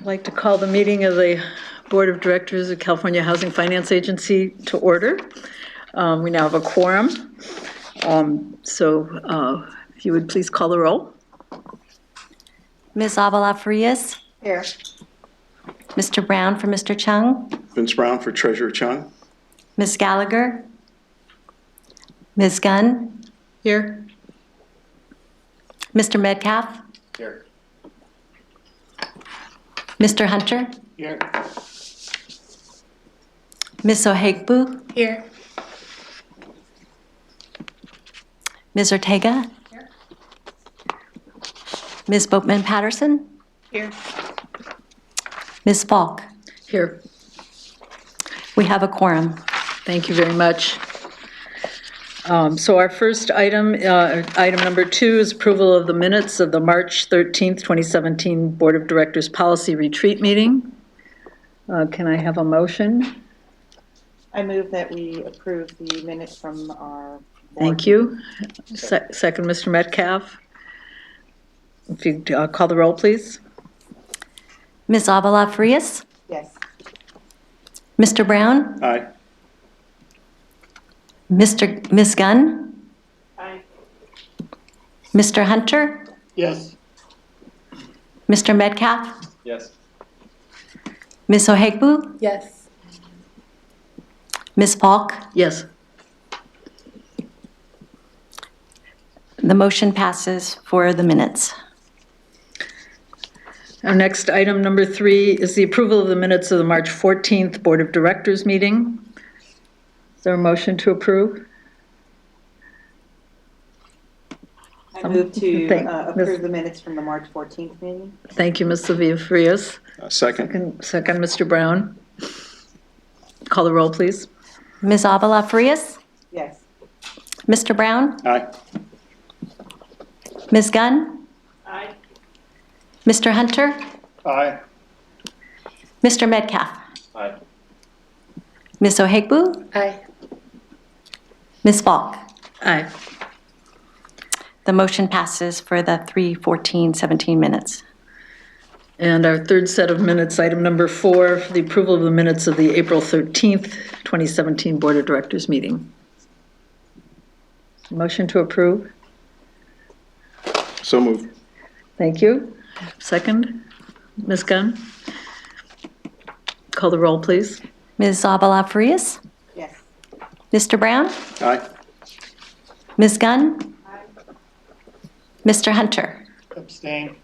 like to call the meeting of the Board of Directors of California Housing Finance Agency to order. We now have a quorum. If you would please call the roll. Ms. Avila-Frias. Here. Mr. Brown for Mr. Chung. Vince Brown for Treasurer Chung. Ms. Gallagher. Ms. Gunn. Here. Mr. Metcalf. Here. Mr. Hunter. Here. Ms. Ohegbu. Here. Ms. Ortega. Here. Ms. Boatman-Patterson. Here. Ms. Falk. Here. We have a quorum. Thank you very much. So our first item, item number 2, is approval of the minutes of the March 13th, 2017 Board of Directors Policy Retreat Meeting. Can I have a motion? I move that we approve the minutes from our board. Thank you. Second, Mr. Metcalf. If you call the roll, please. Ms. Avila-Frias. Yes. Mr. Brown. Aye. Ms. Gunn. Aye. Mr. Hunter. Yes. Mr. Metcalf. Yes. Ms. Ohegbu. Yes. Ms. Falk. Yes. The motion passes for the minutes. Our next item, number 3, is the approval of the minutes of the March 14th Board of Directors meeting. Is there a motion to approve? I move to approve Ms. the minutes from the March 14th meeting. Thank you, Ms. Avila-Frias. Second. Second, Mr. Brown. Call the roll, please. Ms. Avila-Frias. Yes. Mr. Brown. Aye. Ms. Gunn. Aye. Mr. Hunter. Aye. Mr. Metcalf. Aye. Ms. Ohegbu. Aye. Ms. Falk. Aye. The motion passes for the 3/14/17 minutes. And our third set of minutes, item number 4, for the approval of the minutes of the April 13th, 2017 Board of Directors meeting. Motion to approve. So moved. Thank you. Second, Ms. Gunn. Call the roll, please. Ms. Avila-Frias. Yes. Mr. Brown. Aye. Ms. Gunn. Aye. Mr. Hunter. Abstain.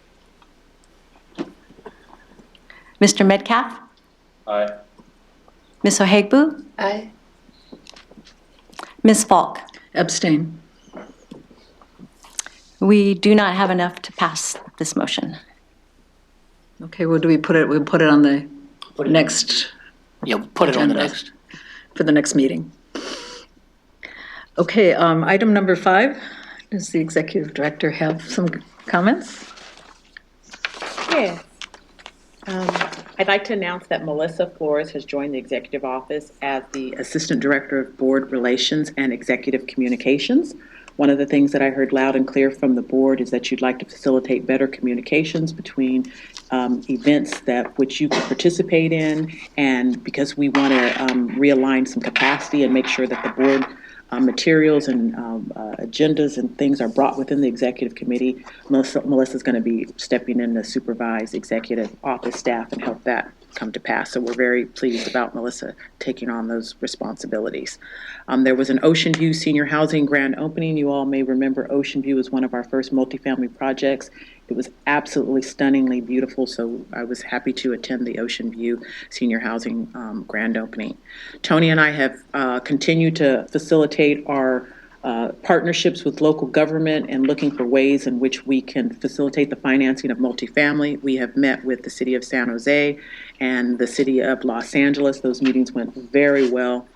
Mr. Metcalf. Aye. Ms. Ohegbu. Aye. Ms. Falk. Abstain. We do not have enough to pass this motion. Okay, well, do we put it, we'll put it on the next You'll put it on the agenda next. for the next meeting. Okay, item number 5, does the executive director have some comments? Yes. I'd like to announce that Melissa Flores has joined the executive office as the Assistant Director of Board Relations and Executive Communications. One of the things that I heard loud and clear from the board is that you'd like to facilitate better communications between events that which you can participate in, and because we want to realign some capacity and make sure that the board materials and agendas and things are brought within the executive committee. Melissa's going to be stepping in to supervise executive office staff and help that come to pass. So we're very pleased about Melissa taking on those responsibilities. There was an Ocean View Senior Housing grand opening. You all may remember Ocean View was one of our first multifamily projects. It was absolutely stunningly beautiful, so I was happy to attend the Ocean View Senior Housing grand opening. Tony and I have continued to facilitate our partnerships with local government and looking for ways in which we can facilitate the financing of multifamily. We have met with the City of San Jose and the City of Los Angeles. Those meetings went very well.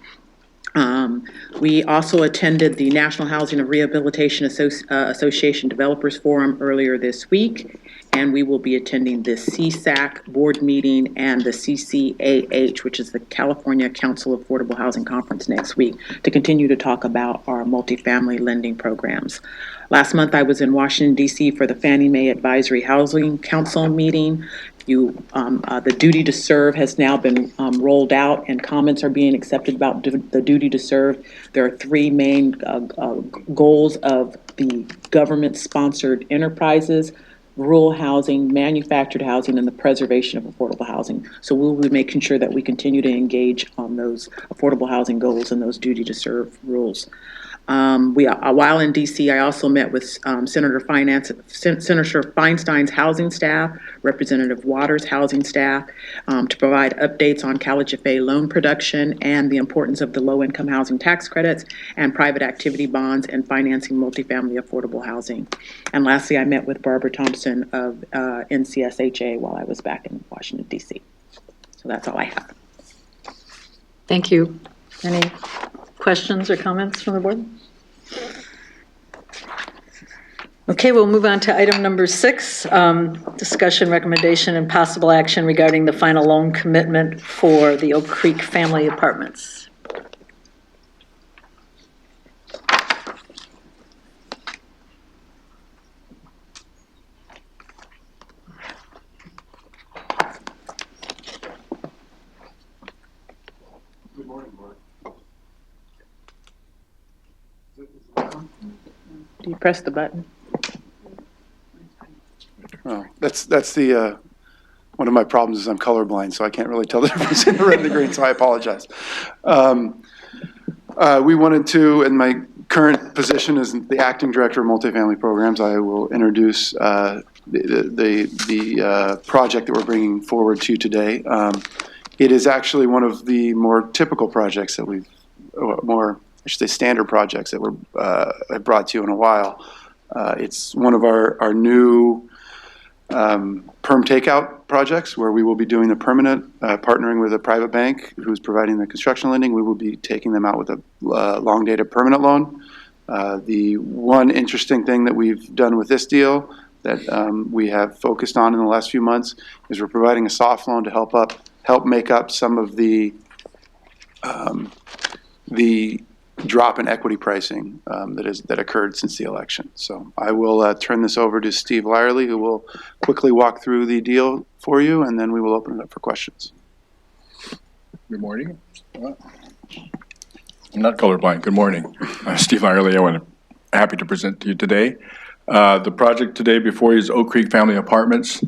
We also attended the National Housing and Rehabilitation Association Developers Forum earlier this week, and we will be attending the CSAC board meeting and the CCAH, which is the California Council of Affordable Housing Conference next week, to continue to talk about our multifamily lending programs. Last month, I was in Washington, D.C. for the Fannie Mae Advisory Housing Council meeting. The duty to serve has now been rolled out, and comments are being accepted about the duty to serve. There are three main goals of the government-sponsored enterprises: rural housing, manufactured housing, and the preservation of affordable housing. So we'll be making sure that we continue to engage on those affordable housing goals and those duty to serve rules. While in D.C., I also met with Senator Feinstein's housing staff, Representative Waters' housing staff, to provide updates on CalHFA loan production and the importance of the low-income housing tax credits and private activity bonds and financing multifamily affordable housing. And lastly, I met with Barbara Thompson of NCSHA while I was back in Washington, D.C. So that's all I have. Thank you. Any questions or comments from the board? Okay, we'll move on to item number 6, discussion, recommendation, and possible action regarding the final loan commitment for the Oak Creek family apartments. Good morning, Mark. Do you press the button? Oh, that's the one of my problems is I'm colorblind, so I can't really tell the difference in the red and the green, so I apologize. We wanted to, and my current position is the acting director of multifamily programs. I will introduce the project that we're bringing forward to you today. It is actually one of the more typical projects that we've, I should say standard projects that I brought to you in a while. It's one of our new perm takeout projects where we will be doing the permanent, partnering with a private bank who's providing the construction lending. We will be taking them out with a long-dated permanent loan. The one interesting thing that we've done with this deal that we have focused on in the last few months is we're providing a soft loan to help make up some of the drop in equity pricing that occurred since the election. So I will turn this over to Steve Lyerly, who will quickly walk through the deal for you, and then we will open it up for questions. Good morning. I'm not colorblind. Good morning. Steve Lyerly. I'm happy to present to you today. The project today before you is Oak Creek Family Apartments.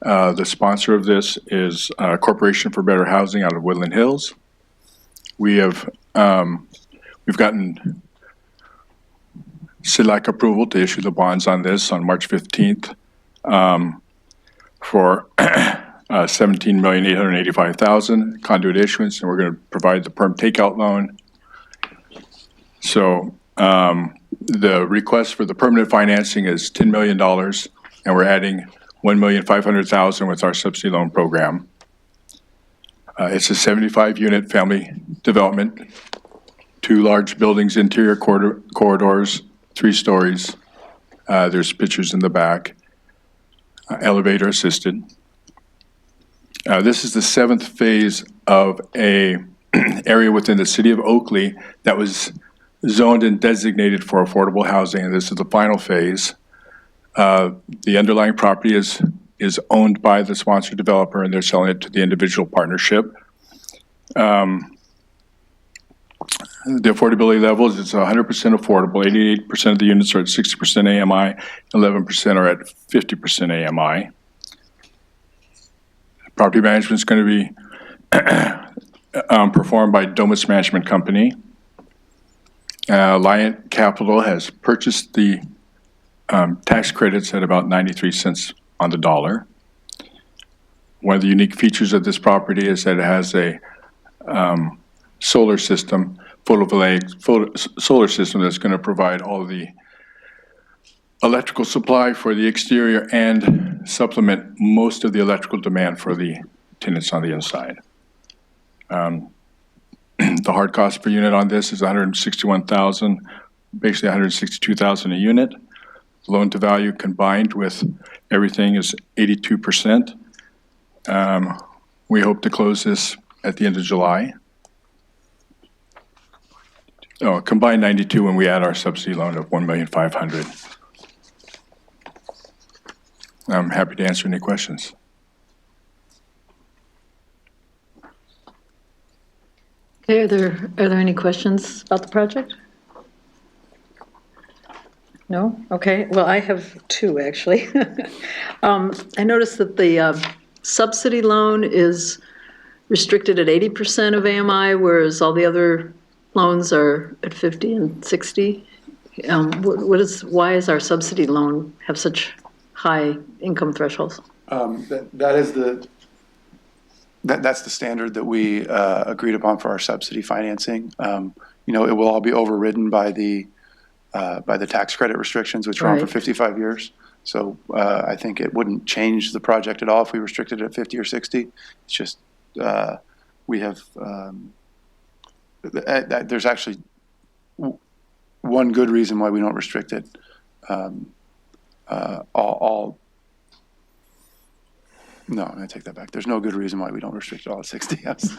The sponsor of this is Corporation for Better Housing out of Woodland Hills. We've gotten CDLAC approval to issue the bonds on this on March 15th for $17,885,000 conduit issuance, and we're going to provide the perm takeout loan. So the request for the permanent financing is $10 million, and we're adding $1,500,000 with our subsidy loan program. It's a 75-unit family development, 2 large buildings, interior corridors, 3 stories. There's pictures in the back, elevator assisted. This is the 7th phase of a area within the city of Oakley that was zoned and designated for affordable housing, and this is the final phase. The underlying property is owned by the sponsor developer, and they're selling it to the individual partnership. The affordability levels, it's 100% affordable. 88% of the units are at 60% AMI, 11% are at 50% AMI. Property management is going to be performed by Domus Management Company. Alliant Capital has purchased the tax credits at about 93 cents on the dollar. One of the unique features of this property is that it has a solar system, solar system that's going to provide all the electrical supply for the exterior and supplement most of the electrical demand for the tenants on the inside. The hard cost per unit on this is $161,000, basically $162,000 a unit. Loan-to-value combined with everything is 82%. We hope to close this at the end of July. Oh, combined 92 when we add our subsidy loan of $1,500,000. I'm happy to answer any questions. Okay, are there any questions about the project? No? Okay, well, I have two, actually. I noticed that the subsidy loan is restricted at 80% of AMI, whereas all the other loans are at 50 and 60. Why is our subsidy loan have such high income thresholds? That's the standard that we agreed upon for our subsidy financing. It will all be overridden by the tax credit restrictions, which are on for Right. 55 years. So I think it wouldn't change the project at all if we restricted it at 50 or 60. It's just we have there's actually one good reason why we don't restrict it. No, I'm going to take that back. There's no good reason why we don't restrict it all at 60. I was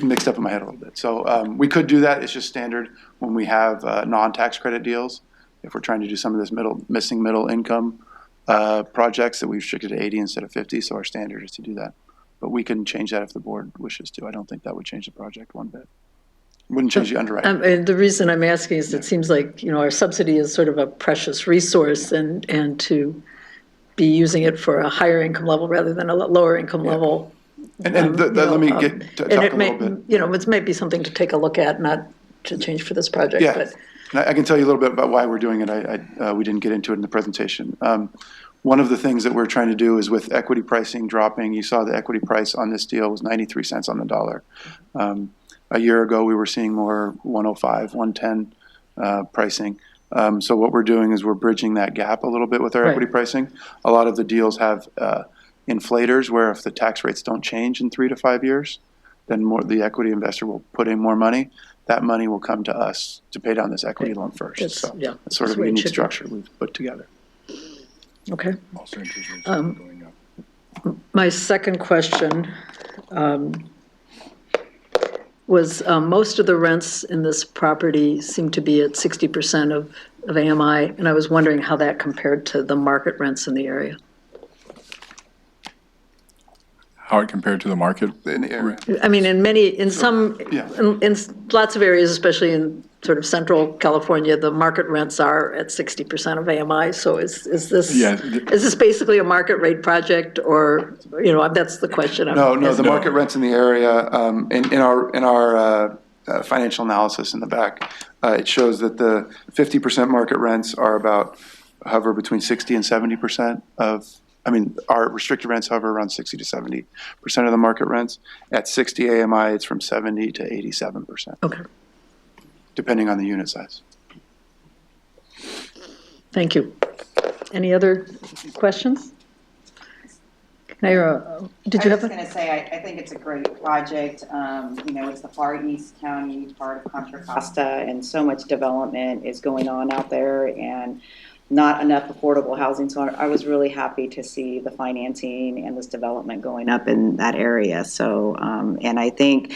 mixed up in my head a little bit. So we could do that. It's just standard when we have non-tax credit deals. If we're trying to do some of this missing middle income projects, that we've restricted to 80 instead of 50. So our standard is to do that. But we can change that if the board wishes to. I don't think that would change the project one bit. Wouldn't change the underwriting. And the reason I'm asking is it seems like, our subsidy is sort of a precious resource, and to be using it for a higher income level rather than a lower income level. Let me get to talk a little bit. It might be something to take a look at, not to change for this project. Yeah, But and I can tell you a little bit about why we're doing it. We didn't get into it in the presentation. One of the things that we're trying to do is with equity pricing dropping, you saw the equity price on this deal was 93 cents on the dollar. A year ago, we were seeing more 105, 110 pricing. So what we're doing is we're bridging that gap a little bit with our Right. equity pricing. A lot of the deals have inflators where if the tax rates don't change in 3 to 5 years, then the equity investor will put in more money. That money will come to us to pay down this equity loan first. That's- So yeah, that's sort that's of the a way it unique should be. structure we've put together. Okay. Also, interest rates are going up. My second question was most of the rents in this property seem to be at 60% of AMI, and I was wondering how that compared to the market rents in the area. How it compared to the market? In the area. I mean, in some, Yeah. in lots of areas, especially in sort of central California, the market rents are at 60% of AMI. So is this, Yeah. is this basically a market rate project, or, that's the question. No, the market rents in the area, in our financial analysis in the back, it shows that the 50% market rents are hover between 60 and 70% our restricted rents hover around 60 to 70% of the market rents. At 60 AMI, it's from 70 to 87%, Okay, depending on the unit size. thank you. Any other questions? Did you I have was going to say, I think it's a great project. It's the far east county part of Contra Costa, and so much development is going on out there, and not enough affordable housing. So I was really happy to see the financing and this development going up in that area. So, and I think,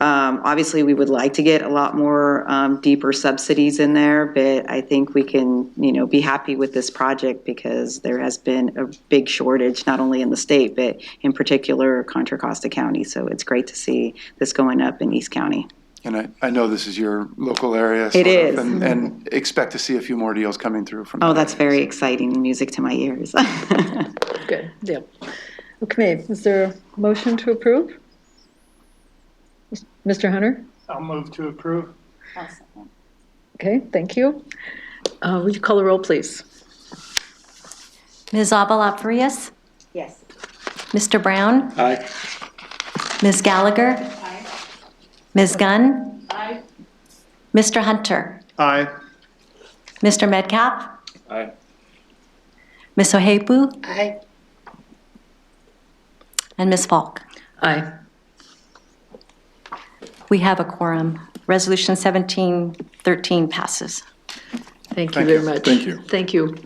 obviously, we would like to get a lot more deeper subsidies in there, but I think we can, be happy with this project because there has been a big shortage, not only in the state, but in particular Contra Costa County. So it's great to see this going up in East County. And I know this is your local area. It is. And expect to see a few more deals coming through from. Oh, that's very exciting, music to my ears. Good, yeah. Okay, is there a motion to approve? Mr. Hunter? I'll move to approve. Okay, thank you. Would you call the roll, please? Ms. Abalá-Frias? Yes. Mr. Brown? Aye. Ms. Gallagher? Ms. Gunn? Mr. Hunter? Aye. Mr. Metcalf? Aye. Ms. Ohapu? Aye. And Ms. Falk? Aye. We have a quorum. Resolution 1713 passes. Thank you very much. Thank you. Thank you.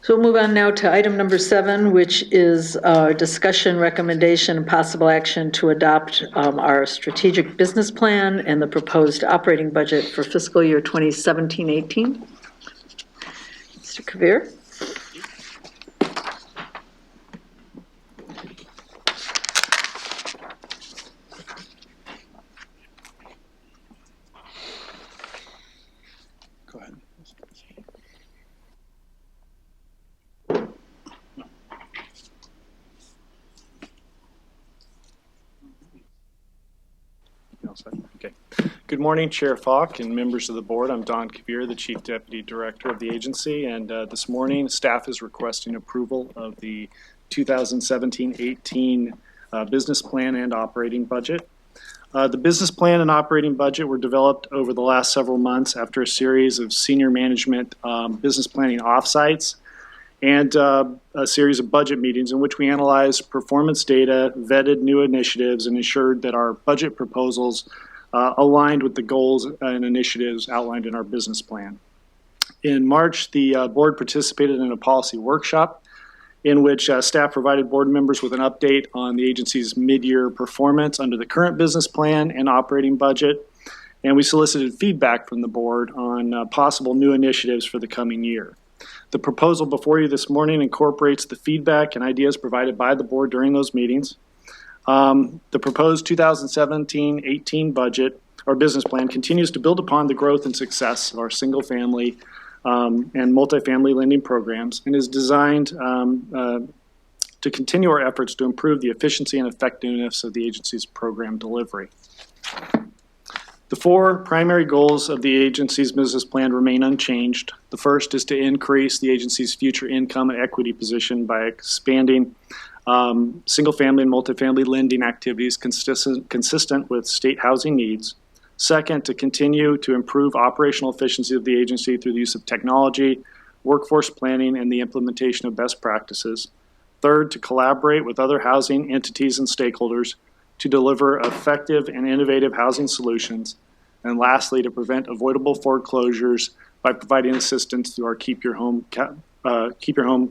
So we'll move on now to item number 7, which is discussion, recommendation, and possible action to adopt our strategic business plan and the proposed operating budget for fiscal year 2017-18. Mr. Kavir? Go ahead. Okay. Good morning, Chair Falk and members of the board. I'm Don Kavir, the Chief Deputy Director of the agency, and this morning staff is requesting approval of the 2017-18 business plan and operating budget. The business plan and operating budget were developed over the last several months after a series of senior management business planning offsites and a series of budget meetings in which we analyzed performance data, vetted new initiatives, and ensured that our budget proposals aligned with the goals and initiatives outlined in our business plan. In March, the board participated in a policy workshop in which staff provided board members with an update on the agency's mid-year performance under the current business plan and operating budget, and we solicited feedback from the board on possible new initiatives for the coming year. The proposal before you this morning incorporates the feedback and ideas provided by the board during those meetings. The proposed 2017-18 budget or business plan continues to build upon the growth and success of our single-family and multifamily lending programs and is designed to continue our efforts to improve the efficiency and effectiveness of the agency's program delivery. The 4 primary goals of the agency's business plan remain unchanged. The first is to increase the agency's future income and equity position by expanding single-family and multifamily lending activities consistent with state housing needs. Second, to continue to improve operational efficiency of the agency through the use of technology, workforce planning, and the implementation of best practices. Third, to collaborate with other housing entities and stakeholders to deliver effective and innovative housing solutions. And lastly, to prevent avoidable foreclosures by providing assistance through our Keep Your Home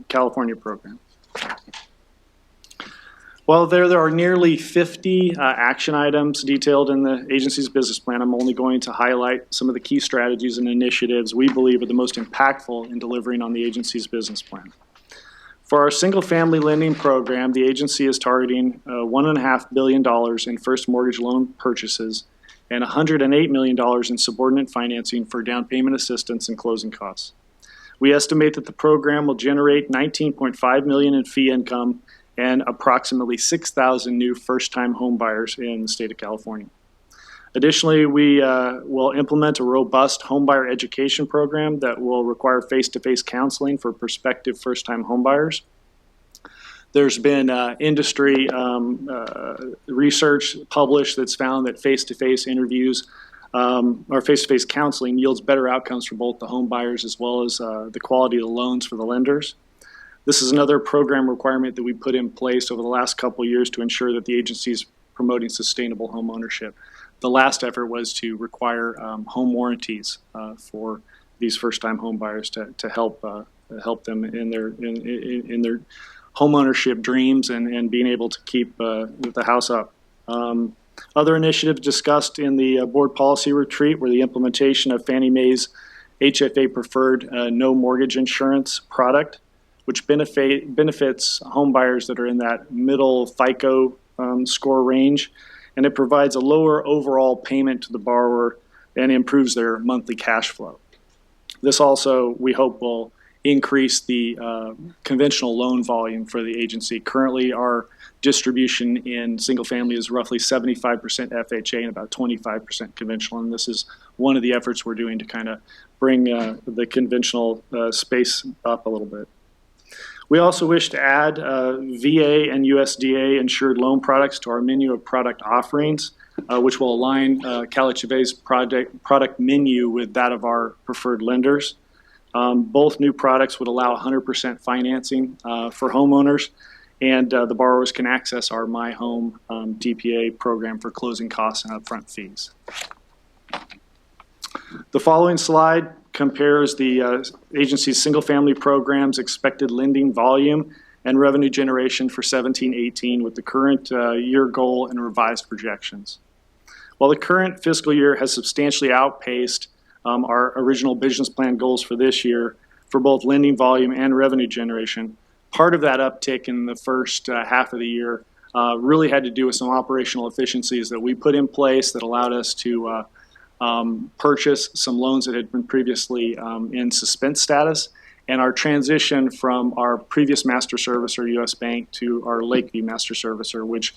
California program. While there are nearly 50 action items detailed in the agency's business plan, I'm only going to highlight some of the key strategies and initiatives we believe are the most impactful in delivering on the agency's business plan. For our single-family lending program, the agency is targeting $1.5 billion in first mortgage loan purchases and $108 million in subordinate financing for down payment assistance and closing costs. We estimate that the program will generate $19.5 million in fee income and approximately 6,000 new first-time home buyers in the state of California. Additionally, we will implement a robust homebuyer education program that will require face-to-face counseling for prospective first-time homebuyers. There's been industry research published that's found that face-to-face interviews or face-to-face counseling yields better outcomes for both the homebuyers as well as the quality of the loans for the lenders. This is another program requirement that we put in place over the last couple of years to ensure that the agency is promoting sustainable home ownership. The last effort was to require home warranties for these first-time home buyers to help them in their home ownership dreams and being able to keep the house up. Other initiatives discussed in the board policy retreat were the implementation of Fannie Mae's HFA preferred no mortgage insurance product, which benefits home buyers that are in that middle FICO score range. And it provides a lower overall payment to the borrower and improves their monthly cash flow. This also, we hope, will increase the conventional loan volume for the agency. Currently, our distribution in single family is roughly 75% FHA and about 25% conventional, and this is one of the efforts we're doing to kind of bring the conventional space up a little bit. We also wish to add VA and USDA insured loan products to our menu of product offerings, which will align CalHFA's product menu with that of our preferred lenders. Both new products would allow 100% financing for homeowners, and the borrowers can access our My Home DPA program for closing costs and upfront fees. The following slide compares the agency's single-family programs, expected lending volume, and revenue generation for 17-18 with the current year goal and revised projections. While the current fiscal year has substantially outpaced our original business plan goals for this year for both lending volume and revenue generation, part of that uptick in the first half of the year really had to do with some operational efficiencies that we put in place that allowed us to purchase some loans that had been previously in suspense status, and our transition from our previous master servicer, U.S. Bank, to our Lakeview master servicer, which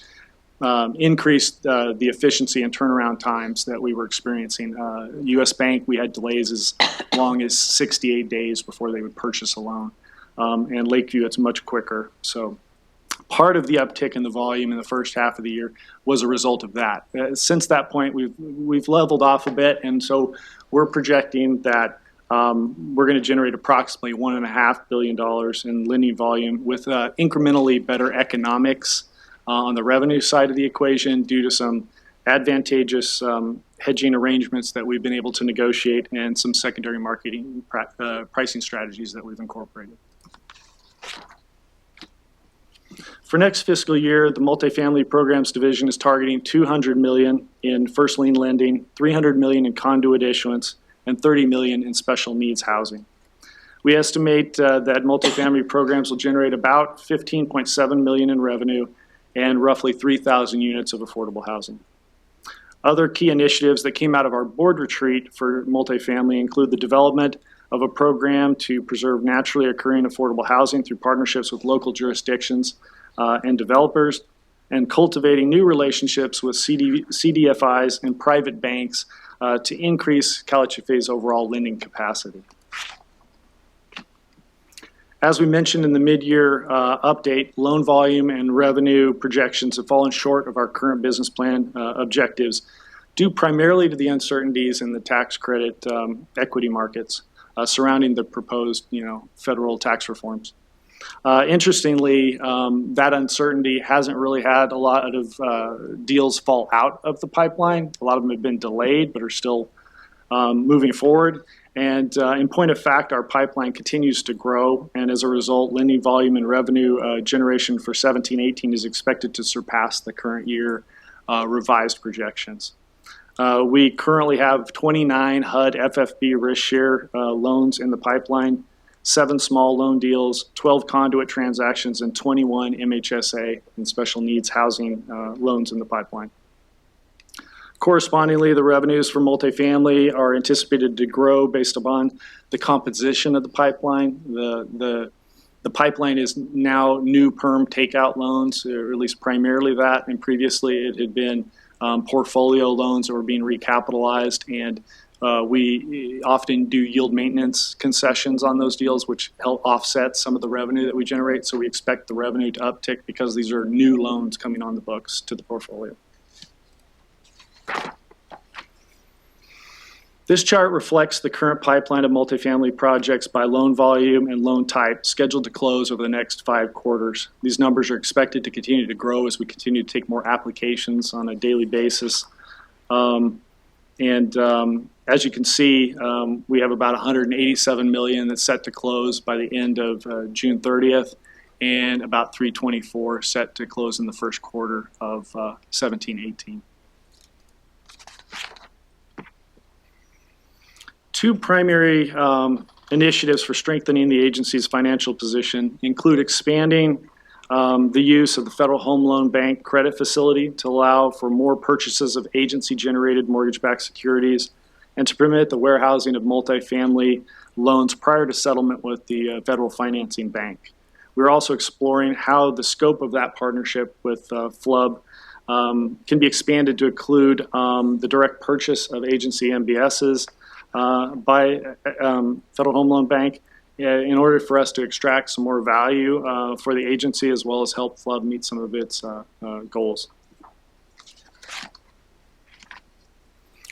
increased the efficiency and turnaround times that we were experiencing. U.S. Bank, we had delays as long as 68 days before they would purchase a loan. And Lakeview, it's much quicker. So part of the uptick in the volume in the first half of the year was a result of that. Since that point, we've leveled off a bit, and so we're projecting that we're going to generate approximately $1.5 billion in lending volume with incrementally better economics on the revenue side of the equation due to some advantageous hedging arrangements that we've been able to negotiate and some secondary marketing pricing strategies that we've incorporated. For next fiscal year, the Multifamily Programs Division is targeting $200 million in first lien lending, $300 million in conduit issuance, and $30 million in special needs housing. We estimate that multifamily programs will generate about $15.7 million in revenue and roughly 3,000 units of affordable housing. Other key initiatives that came out of our board retreat for multifamily include the development of a program to preserve naturally occurring affordable housing through partnerships with local jurisdictions and developers, and cultivating new relationships with CDFIs and private banks to increase CalHFA's overall lending capacity. As we mentioned in the mid-year update, loan volume and revenue projections have fallen short of our current business plan objectives, due primarily to the uncertainties in the tax credit equity markets surrounding the proposed, federal tax reforms. Interestingly, that uncertainty hasn't really had a lot of deals fall out of the pipeline. A lot of them have been delayed, but are still moving forward. And in point of fact, our pipeline continues to grow, and as a result, lending volume and revenue generation for 17-18 is expected to surpass the current year revised projections. We currently have 29 HUD FFB risk share loans in the pipeline, 7 small loan deals, 12 conduit transactions, and 21 MHSA and special needs housing loans in the pipeline. Correspondingly, the revenues for multifamily are anticipated to grow based upon the composition of the pipeline. The pipeline is now new perm takeout loans, or at least primarily that, and previously it had been portfolio loans that were being recapitalized, and we often do yield maintenance concessions on those deals, which help offset some of the revenue that we generate. So we expect the revenue to uptick because these are new loans coming on the books to the portfolio. This chart reflects the current pipeline of multifamily projects by loan volume and loan type scheduled to close over the next 5 quarters. These numbers are expected to continue to grow as we continue to take more applications on a daily basis. As you can see, we have about $187 million that's set to close by the end of June 30th, and about $324 set to close in the first quarter of 17-18. 2 primary initiatives for strengthening the agency's financial position include expanding the use of the Federal Home Loan Bank credit facility to allow for more purchases of agency-generated mortgage-backed securities and to permit the warehousing of multifamily loans prior to settlement with the Federal Financing Bank. We're also exploring how the scope of that partnership with FLUB can be expanded to include the direct purchase of agency MBSs by Federal Home Loan Bank in order for us to extract some more value for the agency, as well as help FLUB meet some of its goals.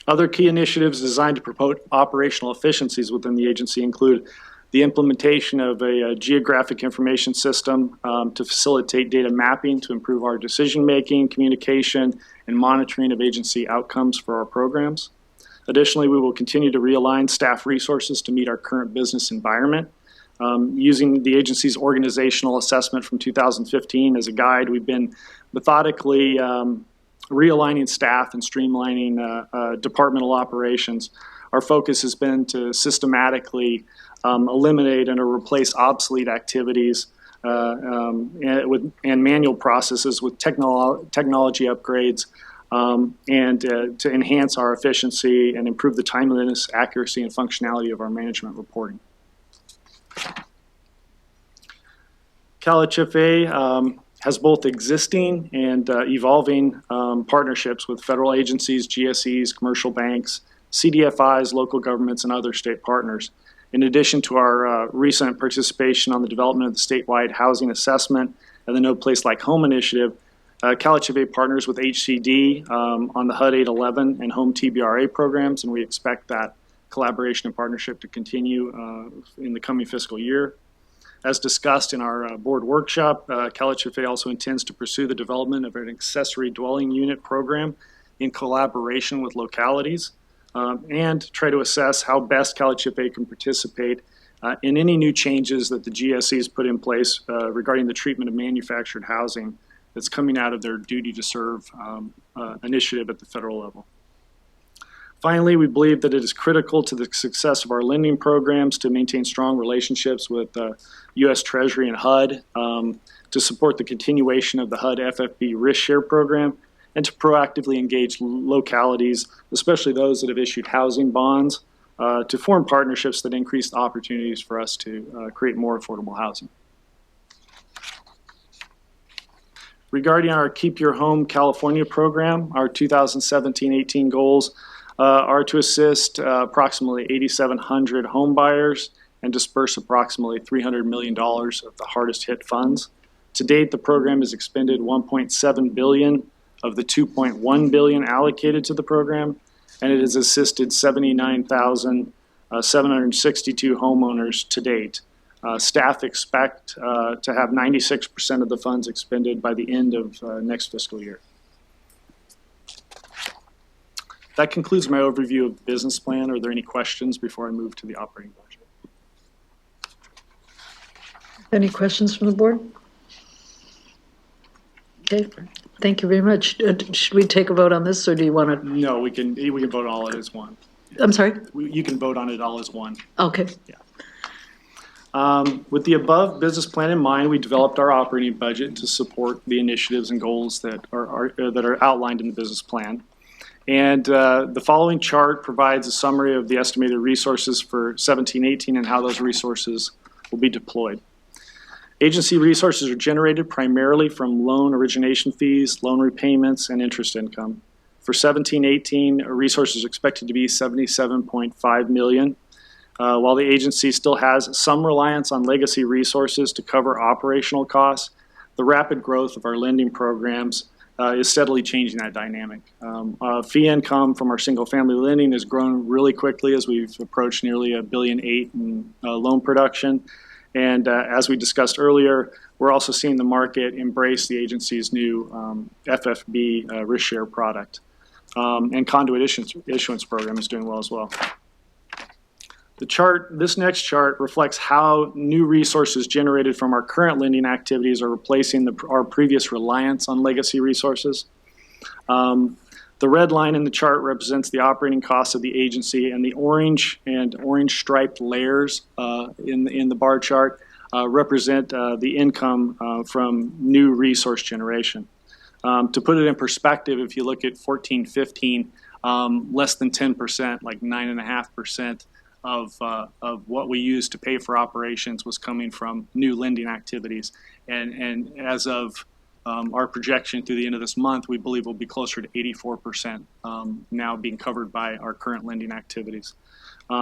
Other key initiatives designed to promote operational efficiencies within the agency include the implementation of a geographic information system to facilitate data mapping to improve our decision-making, communication, and monitoring of agency outcomes for our programs. Additionally, we will continue to realign staff resources to meet our current business environment. Using the agency's organizational assessment from 2015 as a guide, we've been methodically realigning staff and streamlining departmental operations. Our focus has been to systematically eliminate and or replace obsolete activities and manual processes with technology upgrades and to enhance our efficiency and improve the timeliness, accuracy, and functionality of our management reporting. CalHFA has both existing and evolving partnerships with federal agencies, GSEs, commercial banks, CDFIs, local governments, and other state partners. In addition to our recent participation on the development of the statewide housing assessment and the No Place Like Home initiative, CalHFA partners with HCD on the HUD 811 and Home TBRA programs, and we expect that collaboration and partnership to continue in the coming fiscal year. As discussed in our board workshop, CalHFA also intends to pursue the development of an accessory dwelling unit program in collaboration with localities and try to assess how best CalHFA can participate in any new changes that the GSEs put in place regarding the treatment of manufactured housing that's coming out of their duty to serve initiative at the federal level. Finally, we believe that it is critical to the success of our lending programs to maintain strong relationships with U.S. Treasury and HUD to support the continuation of the HUD FFB risk share program and to proactively engage localities, especially those that have issued housing bonds, to form partnerships that increase opportunities for us to create more affordable housing. Regarding our Keep Your Home California program, our 2017-18 goals are to assist approximately 8,700 home buyers and disperse approximately $300 million of the hardest hit funds. To date, the program has expended $1.7 billion of the $2.1 billion allocated to the program, and it has assisted 79,762 homeowners to date. Staff expect to have 96% of the funds expended by the end of next fiscal year. That concludes my overview of the business plan. Are there any questions before I move to the operating budget? Any questions from the board? Okay, thank you very much. Should we take a vote on this, or do you want to? No, we can vote all it as one. I'm sorry? You can vote on it all as one. Okay. With the above business plan in mind, we developed our operating budget to support the initiatives and goals that are outlined in the business plan. And the following chart provides a summary of the estimated resources for 17-18 and how those resources will be deployed. Agency resources are generated primarily from loan origination fees, loan repayments, and interest income. For 17-18, resources are expected to be $77.5 million. While the agency still has some reliance on legacy resources to cover operational costs, the rapid growth of our lending programs is steadily changing that dynamic. Fee income from our single-family lending has grown really quickly as we've approached nearly $1.8 billion in loan production. And as we discussed earlier, we're also seeing the market embrace the agency's new FFB risk share product. And conduit issuance program is doing well as well. This next chart reflects how new resources generated from our current lending activities are replacing our previous reliance on legacy resources. The red line in the chart represents the operating costs of the agency, and the orange and orange striped layers in the bar chart represent the income from new resource generation. To put it in perspective, if you look at 14-15, less than 10%, like 9.5%, of what we used to pay for operations was coming from new lending activities. And as of our projection through the end of this month, we believe we'll be closer to 84% now being covered by our current lending activities.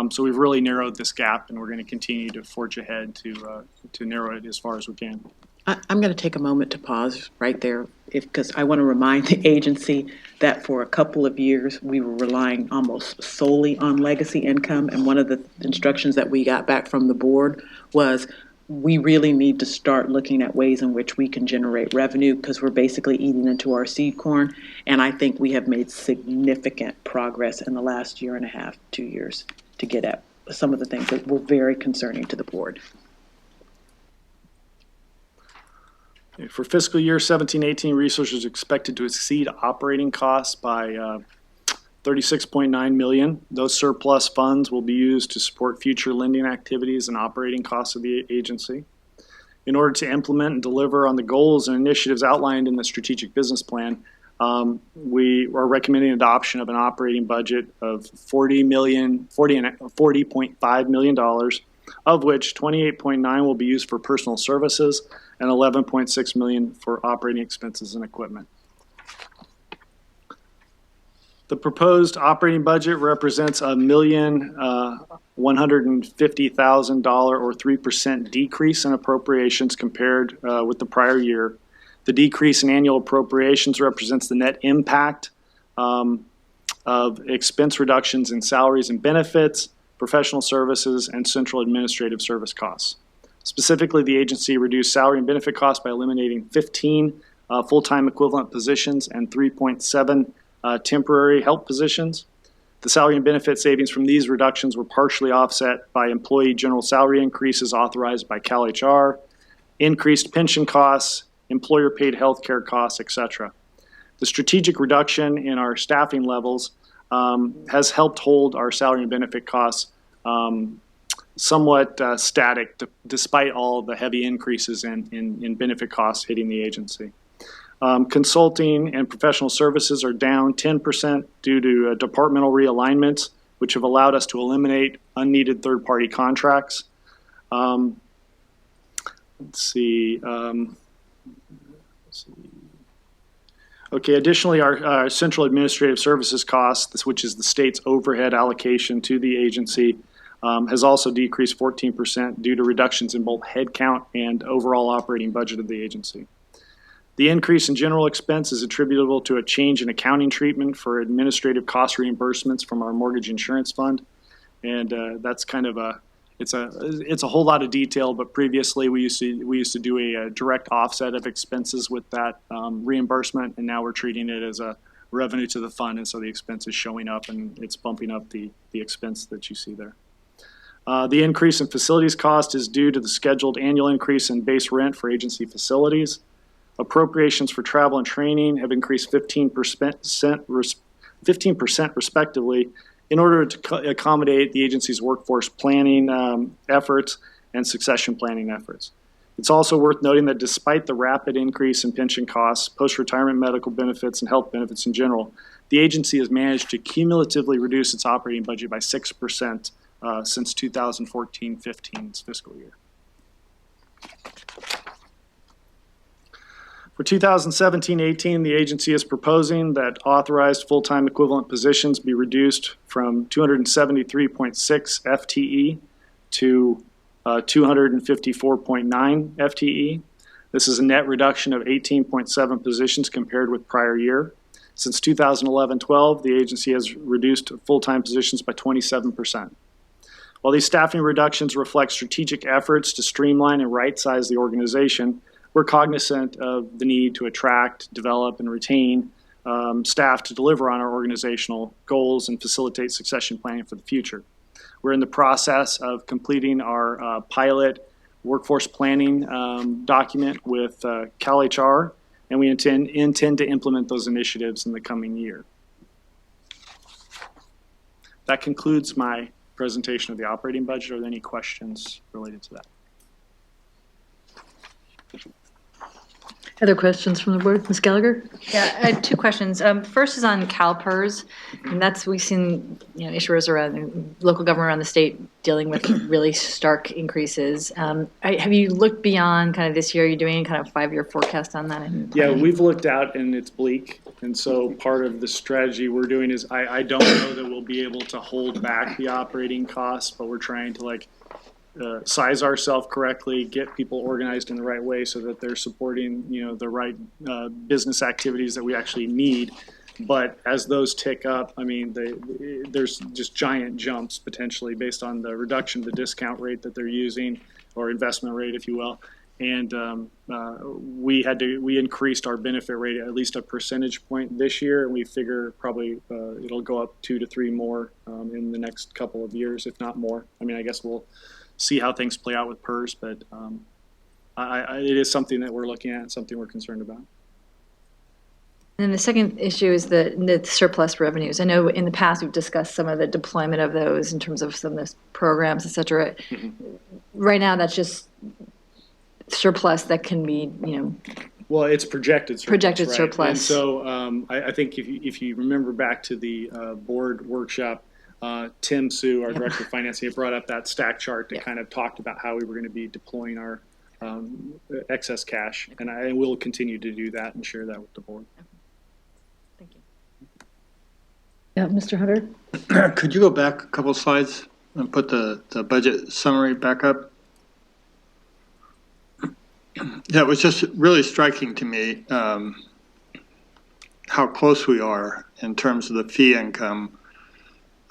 So we've really narrowed this gap, and we're going to continue to forge ahead to narrow it as far as we can. I'm going to take a moment to pause right there because I want to remind the agency that for a couple of years we were relying almost solely on legacy income, and one of the instructions that we got back from the board was we really need to start looking at ways in which we can generate revenue because we're basically eating into our seed corn. And I think we have made significant progress in the last year and a half, 2 years, to get at some of the things that were very concerning to the board. For fiscal year 17-18, resources are expected to exceed operating costs by $36.9 million. Those surplus funds will be used to support future lending activities and operating costs of the agency. In order to implement and deliver on the goals and initiatives outlined in the strategic business plan, we are recommending adoption of an operating budget of $40.5 million, of which $28.9 will be used for personal services and $11.6 million for operating expenses and equipment. The proposed operating budget represents $1,150,000 or 3% decrease in appropriations compared with the prior year. The decrease in annual appropriations represents the net impact of expense reductions in salaries and benefits, professional services, and central administrative service costs. Specifically, the agency reduced salary and benefit costs by eliminating 15 full-time equivalent positions and 3.7 temporary help positions. The salary and benefit savings from these reductions were partially offset by employee general salary increases authorized by CalHFA, increased pension costs, employer-paid health care costs, etc. The strategic reduction in our staffing levels has helped hold our salary and benefit costs somewhat static despite all the heavy increases in benefit costs hitting the agency. Consulting and professional services are down 10% due to departmental realignments, which have allowed us to eliminate unneeded third-party contracts. Let's see. Okay, additionally, our central administrative services costs, which is the state's overhead allocation to the agency, has also decreased 14% due to reductions in both headcount and overall operating budget of the agency. The increase in general expense is attributable to a change in accounting treatment for administrative cost reimbursements from our mortgage insurance fund. And that's kind of it's a whole lot of detail, but previously we used to do a direct offset of expenses with that reimbursement, and now we're treating it as a revenue to the fund, and so the expense is showing up and it's bumping up the expense that you see there. The increase in facilities cost is due to the scheduled annual increase in base rent for agency facilities. Appropriations for travel and training have increased 15% respectively in order to accommodate the agency's workforce planning efforts and succession planning efforts. It's also worth noting that despite the rapid increase in pension costs, post-retirement medical benefits, and health benefits in general, the agency has managed to cumulatively reduce its operating budget by 6% since 2014-15's fiscal year. For 2017-18, the agency is proposing that authorized full-time equivalent positions be reduced from 273.6 FTE to 254.9 FTE. This is a net reduction of 18.7 positions compared with prior year. Since 2011-12, the agency has reduced full-time positions by 27%. While these staffing reductions reflect strategic efforts to streamline and right-size the organization, we're cognizant of the need to attract, develop, and retain staff to deliver on our organizational goals and facilitate succession planning for the future. We're in the process of completing our pilot workforce planning document with CalHFA, and we intend to implement those initiatives in the coming year. That concludes my presentation of the operating budget. Are there any questions related to that? Other questions from the board? Ms. Gallagher? Yeah, I had two questions. First is on CalPERS, and we've seen issuers around local government around the state dealing with really stark increases. Have you looked beyond kind of this year? Are you doing kind of 5-year forecast on that? Yeah, we've looked out and it's bleak, and so part of the strategy we're doing is I don't know that we'll be able to hold back the operating costs, but we're trying to size ourselves correctly, get people organized in the right way so that they're supporting, the right business activities that we actually need. But as those tick up, I mean, there's just giant jumps potentially based on the reduction of the discount rate that they're using, or investment rate, if you will. And we increased our benefit rate at least a percentage point this year, and we figure probably it'll go up 2 to 3 more in the next couple of years, if not more. I mean, I guess we'll see how things play out with PERS, but it is something that we're looking at and something we're concerned about. And the second issue is the surplus revenues. I know in the past we've discussed some of the deployment of those in terms of some of the programs, et cetera. Right now, that's just surplus that can be, Well, it's projected surplus. Projected right? surplus. And so I think if you remember back to the board workshop, Tim Sue, our director of finance, he brought up that stack chart that kind of talked about how we were going to be deploying our excess cash, and I will continue to do that and share that with the board. Thank you. Yeah, Mr. Hunter? Could you go back a couple slides and put the budget summary back up? Yeah, it was just really striking to me how close we are in terms of the fee income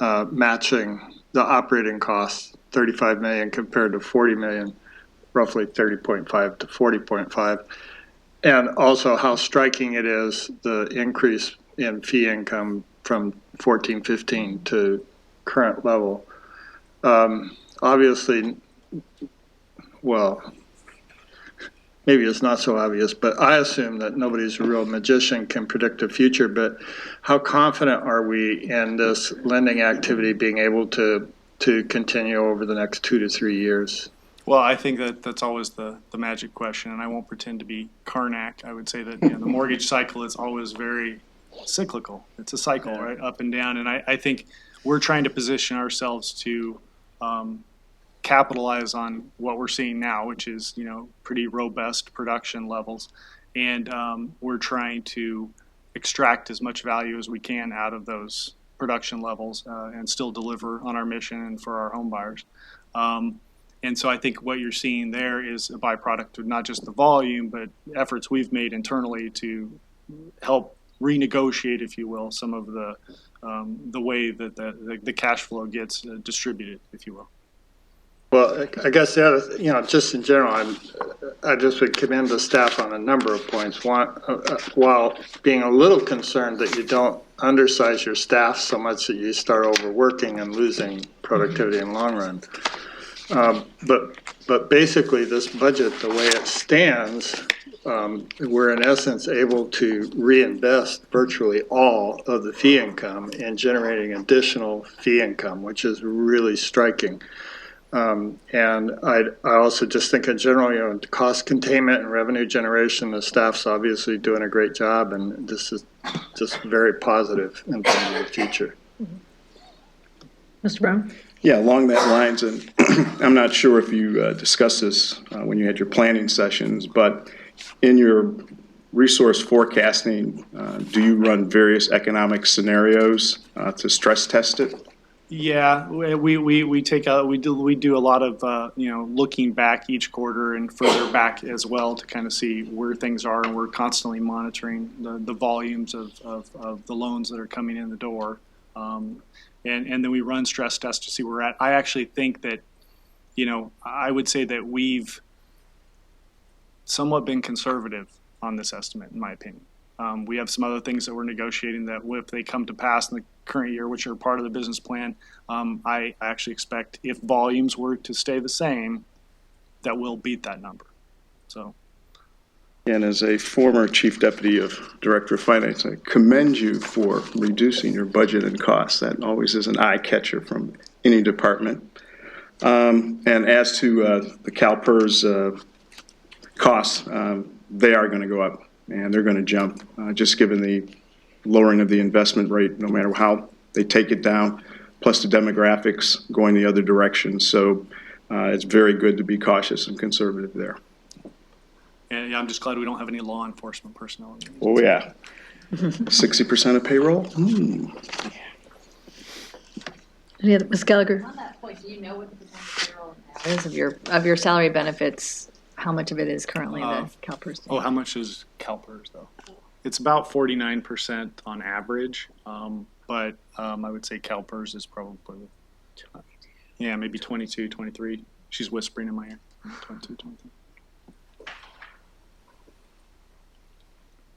matching the operating costs, 35 million compared to 40 million, roughly 30.5 to 40.5. And also how striking it is, the increase in fee income from 14-15 to current level. Obviously, well, maybe it's not so obvious, but I assume that nobody's a real magician can predict the future, but how confident are we in this lending activity being able to continue over the next 2 to 3 years? Well, I think that's always the magic question, and I won't pretend to be Karnak. I would say that the mortgage cycle is always very cyclical. It's a cycle, right, up and down, and I think we're trying to position ourselves to capitalize on what we're seeing now, which is pretty robust production levels, and we're trying to extract as much value as we can out of those production levels and still deliver on our mission and for our home buyers. And so I think what you're seeing there is a byproduct of not just the volume, but efforts we've made internally to help renegotiate, if you will, some of the way that the cash flow gets distributed, if you will. Well, I guess the other, just in general, I just would commend the staff on a number of points. One, while being a little concerned that you don't undersize your staff so much that you start overworking and losing productivity in the long run. But basically, this budget, the way it stands, we're in essence able to reinvest virtually all of the fee income in generating additional fee income, which is really striking. And I also just think in general, cost containment and revenue generation, the staff's obviously doing a great job, and this is just very positive in terms of the future. Mr. Brown? Yeah, along that lines, and I'm not sure if you discussed this when you had your planning sessions, but in your resource forecasting, do you run various economic scenarios to stress test it? Yeah, we do a lot of looking back each quarter and further back as well to kind of see where things are, and we're constantly monitoring the volumes of the loans that are coming in the door, and then we run stress tests to see where we're at. I actually think that I would say that we've somewhat been conservative on this estimate, in my opinion. We have some other things that we're negotiating that if they come to pass in the current year, which are part of the business plan, I actually expect if volumes were to stay the same, that we'll beat that number. So. And as a former chief deputy of director of finance, I commend you for reducing your budget and costs. That always is an eye catcher from any department. And as to the CalPERS costs, they are going to go up and they're going to jump, just given the lowering of the investment rate, no matter how they take it down, plus the demographics going the other direction. So it's very good to be cautious and conservative there. And I'm just glad we don't have any law enforcement personnel. Oh, yeah. 60% of payroll? Any other, Ms. Gallagher? On that point, do you know what the percentage of payroll is of your salary benefits? How much of it is currently the CalPERS? Oh, how much is CalPERS though? It's about 49% on average, but I would say CalPERS is probably, maybe 22, 23. She's whispering in my ear.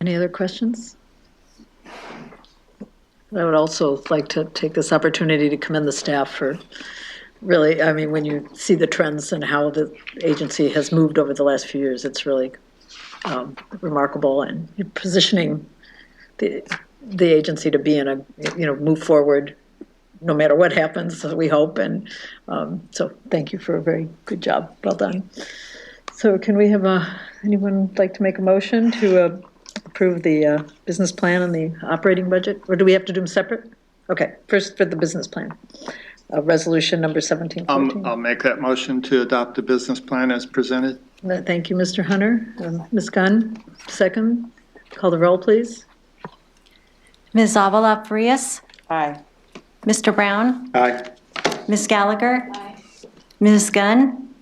Any other questions? I would also like to take this opportunity to commend the staff for really, I mean, when you see the trends and how the agency has moved over the last few years, it's really remarkable, and positioning the agency to be in a, move forward no matter what happens, we hope. And so thank you for a very good job. Well done. So can we have anyone like to make a motion to approve the business plan and the operating budget? Or do we have to do them separate? Okay, first for the business plan. Resolution number 1714. I'll make that motion to adopt the business plan as presented. Thank you, Mr. Hunter. Ms. Gunn, second. Call the roll, please. Ms. Avila Farias? Aye. Mr. Brown? Aye. Ms. Gallagher? Ms. Gunn?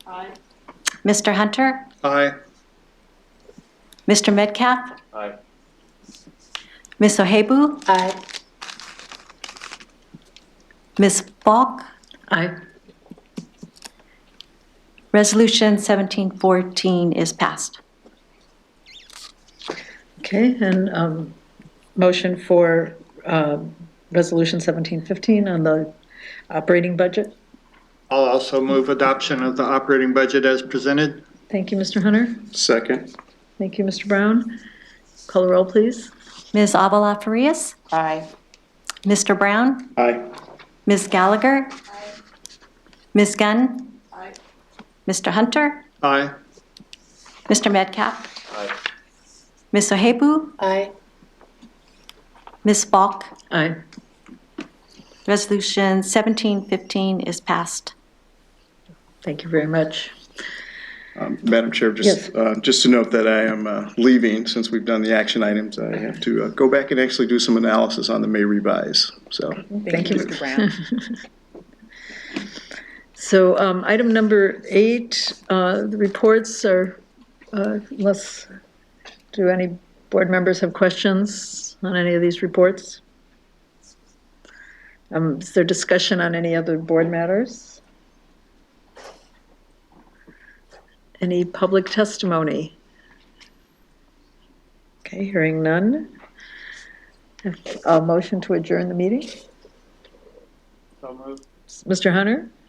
Mr. Hunter? Aye. Mr. Metcalf? Aye. Ms. Ohabu? Aye. Ms. Falk? Aye. Resolution 1714 is passed. Okay, and motion for Resolution 1715 on the operating budget. I'll also move adoption of the operating budget as presented. Thank you, Mr. Hunter. Second. Thank you, Mr. Brown. Call the roll, please. Ms. Avila Farias? Aye. Mr. Brown? Aye. Ms. Gallagher? Ms. Gunn? Mr. Hunter? Aye. Mr. Metcalf? Aye. Ms. Ohabu? Aye. Ms. Falk? Aye. Resolution 1715 is passed. Thank you very much. Madam Chair, Yes. just to note that I am leaving, since we've done the action items, I have to go back and actually do some analysis on the May revise, so. Thank you. Mr. Brown. So item number 8, the reports are, unless, do any board members have questions on any of these reports? Is there discussion on any other board matters? Any public testimony? Okay, hearing none. A motion to adjourn the meeting? So moved. Mr. Hunter?